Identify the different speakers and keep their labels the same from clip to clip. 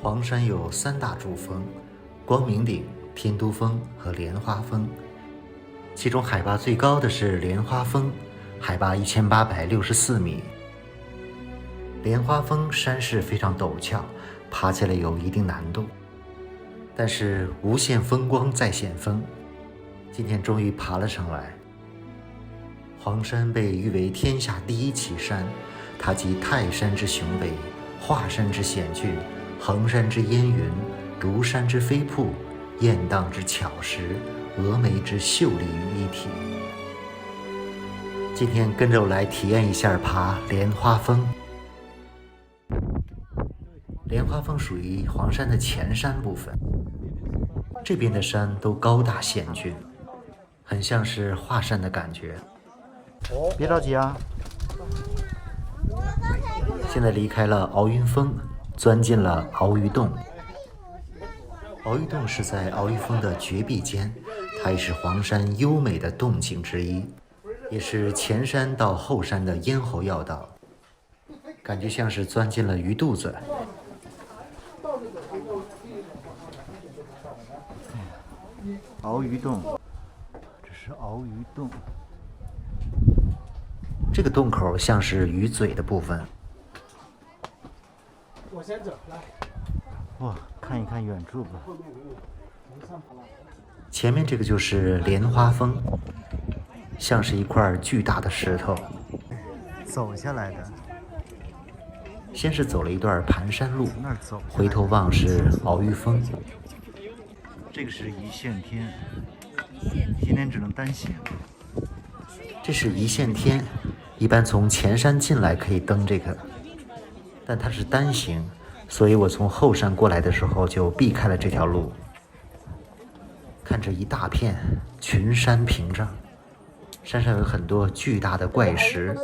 Speaker 1: 黄山有三大主峰：光明顶、天都峰和莲花峰。其中海拔最高的是莲花峰，海拔1864米。莲花峰山势非常陡峭，爬起来有一定难度，但是无限风光在险峰。今天终于爬了上来。黄山被誉为天下第一奇山，它集泰山之雄伟、华山之险峻、衡山之烟云、庐山之飞瀑、雁荡之巧石、峨眉之秀丽于一体。今天跟着我来体验一下爬莲花峰。莲花峰属于黄山的前山部分，这边的山都高大险峻，很像是华山的感觉。别着急啊！现在离开了鳌云峰，钻进了鳌鱼洞。鳌鱼洞是在鳌鱼峰的绝壁间，它也是黄山优美的洞景之一，也是前山到后山的咽喉要道，感觉像是钻进了鱼肚子。鳌鱼洞，这是鳌鱼洞。这个洞口像是鱼嘴的部分。
Speaker 2: 我先走，来。
Speaker 1: 哇，看一看远处吧。前面这个就是莲花峰，像是一块巨大的石头走下来的。先是走了一段盘山路，回头望是鳌鱼峰。这个是一线天，今天只能单行。这是一线天，一般从前山进来可以登这个，但它是单行，所以我从后山过来的时候就避开了这条路。看着一大片群山屏障，山上有很多巨大的怪石。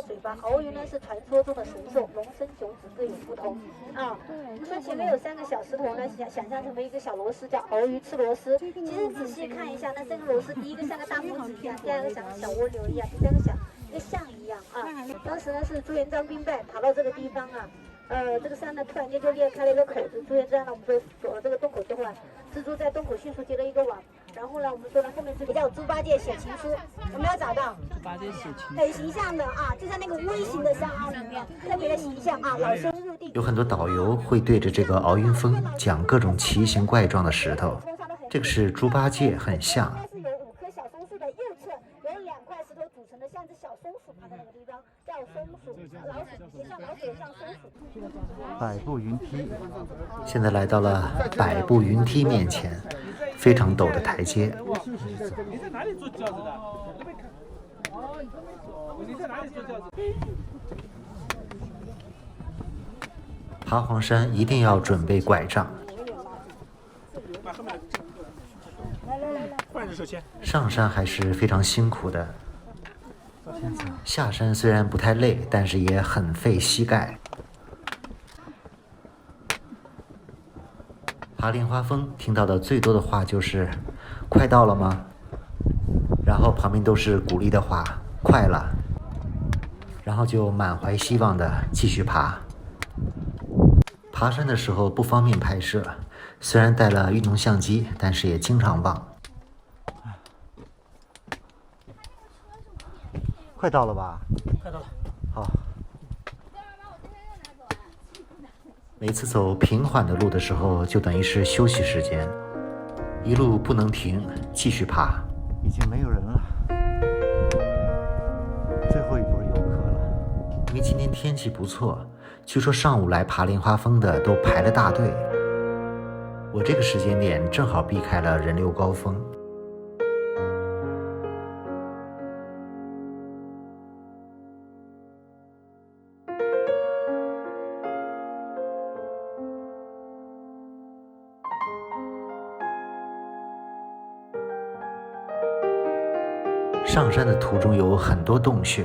Speaker 3: 鳌鱼呢是传说中的神兽，龙生九子，各有不同啊。我们说前面有3个小石头呢，想象成为一个小螺丝，叫鳌鱼吃螺丝。其实仔细看一下，那3个螺丝，第一个像个大拇指一样，第二个像个小蜗牛一样，第三个像一个象一样啊。当时呢是朱元璋兵败，爬到这个地方啊。这个山呢突然间就裂开了一个口子，朱元璋呢我们说躲了这个洞口之后啊，蜘蛛在洞口迅速结了一个网，然后呢我们说呢后面这个叫猪八戒写情书，有没有找到？猪八戒写情书，很形象的啊，就在那个微型的山坳里面，特别的形象啊，老僧入定。
Speaker 1: 有很多导游会对着这个鳌云峰讲各种奇形怪状的石头，这个是猪八戒，很像。
Speaker 3: 它是由5棵小松树的右侧有2块石头组成的，像只小松鼠爬在那个地方，叫松鼠，老鼠也像老鼠也像松鼠。
Speaker 1: 百步云梯，现在来到了百步云梯面前，非常陡的台阶。
Speaker 2: 你在哪里坐轿子的？你在哪里坐轿子？
Speaker 1: 爬黄山一定要准备拐杖。上山还是非常辛苦的，下山虽然不太累，但是也很费膝盖。爬莲花峰听到的最多的话就是“快到了吗？”然后旁边都是鼓励的话，“快了”，然后就满怀希望的继续爬。爬山的时候不方便拍摄，虽然带了运动相机，但是也经常忘。快到了吧？
Speaker 2: 快到了。
Speaker 1: 好。每次走平缓的路的时候，就等于是休息时间，一路不能停，继续爬。已经没有人了，最后一波游客了。因为今天天气不错，据说上午来爬莲花峰的都排了大队。我这个时间点正好避开了人流高峰。上山的途中有很多洞穴，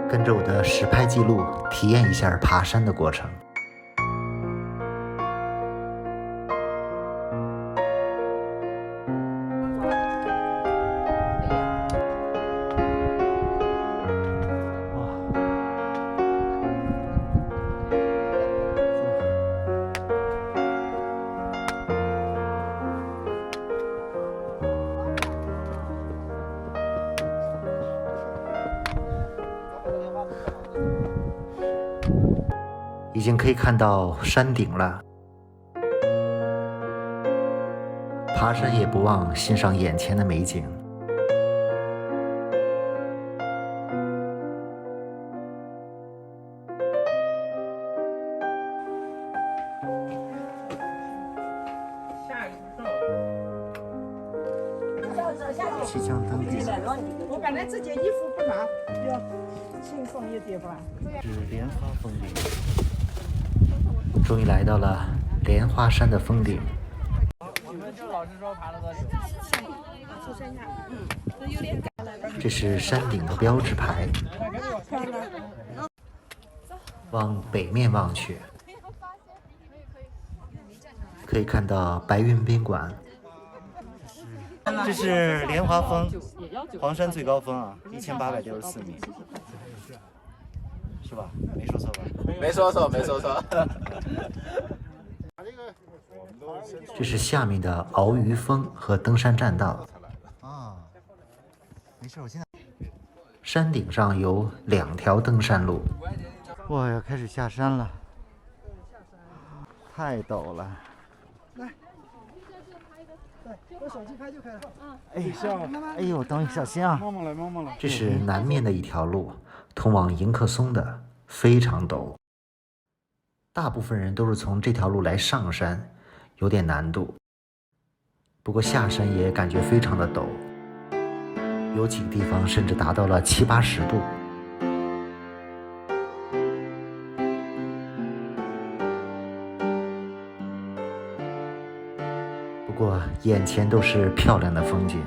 Speaker 1: 跟着我的实拍记录，体验一下爬山的过程。经可以看到山顶了。爬山也不忘欣赏眼前的美景。即将登顶，
Speaker 4: 我本来这件衣服不拿，要轻松一点吧。
Speaker 1: 是莲花峰顶，终于来到了莲花山的峰顶。这是山顶的标志牌。往北面望去，可以看到白云宾馆。这是莲花峰，黄山最高峰啊，1864米，是吧？没说错吧？
Speaker 5: 没说错，没说错。
Speaker 1: 这是下面的鳌鱼峰和登山栈道。啊，没事，我现在。山顶上有2条登山路。哇，要开始下山了，太陡了。来。
Speaker 2: 用手机拍就可以了。
Speaker 1: 哎呦，等你小心啊！
Speaker 2: 慢慢来，慢慢来。
Speaker 1: 这是南面的一条路，通往迎客松的，非常陡。大部分人都是从这条路来上山，有点难度。不过下山也感觉非常的陡，有几个地方甚至达到了70、80度。不过眼前都是漂亮的风景。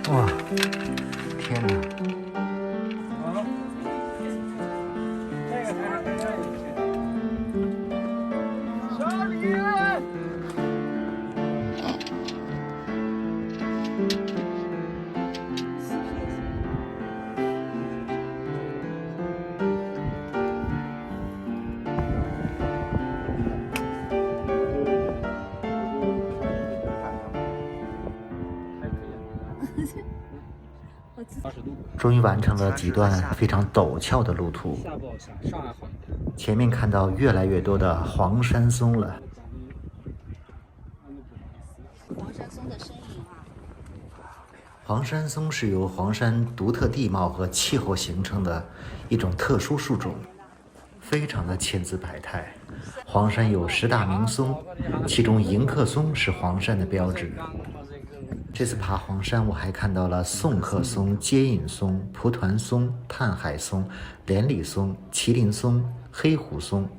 Speaker 1: 哇，天哪！
Speaker 2: 小李。
Speaker 1: 终于完成了几段非常陡峭的路途，前面看到越来越多的黄山松了。
Speaker 3: 黄山松的身影啊！
Speaker 1: 黄山松是由黄山独特地貌和气候形成的一种特殊树种，非常的千姿百态。黄山有10大名松，其中迎客松是黄山的标志。这次爬黄山，我还看到了宋鹤松、接引松、蒲团松、探海松、连理松、麒麟松、黑虎松。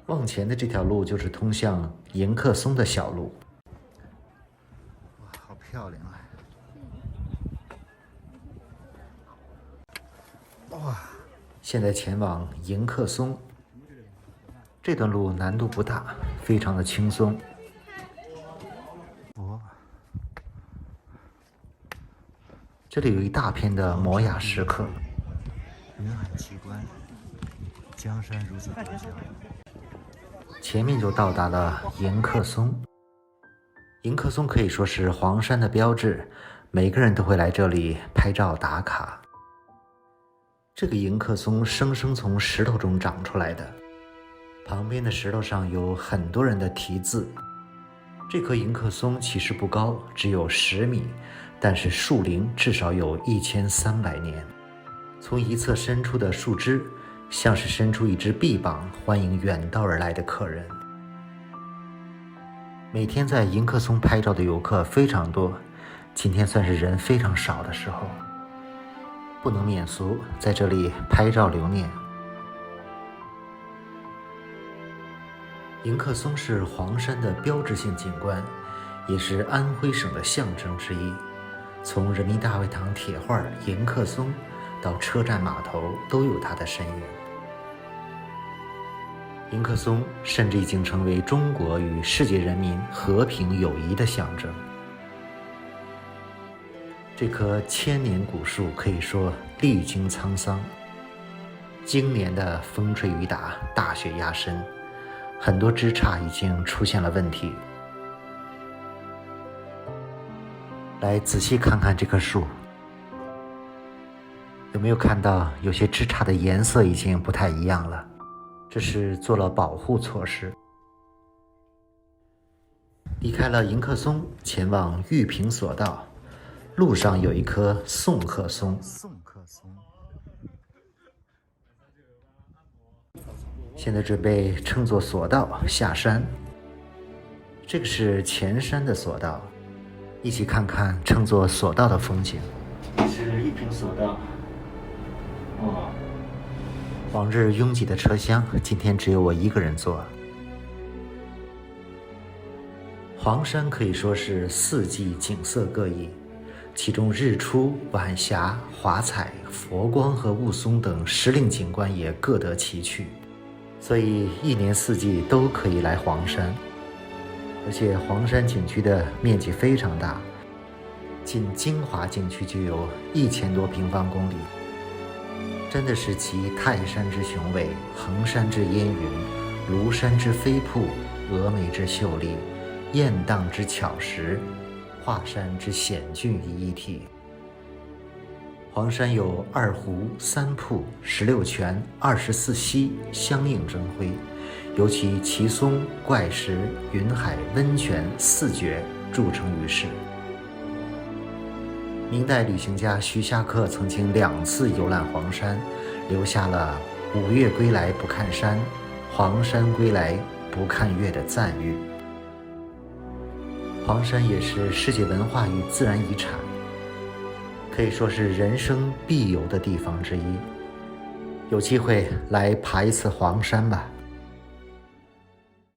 Speaker 1: 往前的这条路就是通向迎客松的小路。哇，好漂亮啊！哇，现在前往迎客松。这段路难度不大，非常的轻松。这里有一大片的摩崖石刻。云海奇观，江山如此多彩。前面就到达了迎客松。迎客松可以说是黄山的标志，每个人都会来这里拍照打卡。这个迎客松生生从石头中长出来的，旁边的石头上有很多人的题字。这棵迎客松其实不高，只有10米，但是树龄至少有1300年。从一侧伸出的树枝，像是伸出一只臂膀，欢迎远道而来的客人。每天在迎客松拍照的游客非常多，今天算是人非常少的时候，不能免俗，在这里拍照留念。迎客松是黄山的标志性景观，也是安徽省的象征之一。从人民大会堂铁画迎客松到车站码头都有它的身影。迎客松甚至已经成为中国与世界人民和平友谊的象征。这棵千年古树可以说历经沧桑，经年的风吹雨打，大雪压身，很多枝杈已经出现了问题。来仔细看看这棵树，有没有看到有些枝杈的颜色已经不太一样了？这是做了保护措施。离开了迎客松，前往玉屏索道，路上有一棵宋鹤松。现在准备乘坐索道下山。这个是前山的索道，一起看看乘坐索道的风景。这是玉屏索道。哇，往日拥挤的车厢，今天只有我一个人坐。黄山可以说是四季景色各异，其中日出、晚霞、华彩、佛光和雾凇等时令景观也各得其趣，所以一年四季都可以来黄山。而且黄山景区的面积非常大，仅金华景区就有1000多平方公里，真的是集泰山之雄伟、衡山之烟云、庐山之飞瀑、峨眉之秀丽、雁荡之巧实、华山之险峻于一体。黄山有2湖、3瀑、16泉、24溪相映争辉，尤其奇松、怪石、云海、温泉4绝著称于世。明代旅行家徐霞客曾经2次游览黄山，留下了5岳归来不看山，黄山归来不看岳的赞誉。黄山也是世界文化与自然遗产，可以说是人生必游的地方之一。有机会来爬一次黄山吧。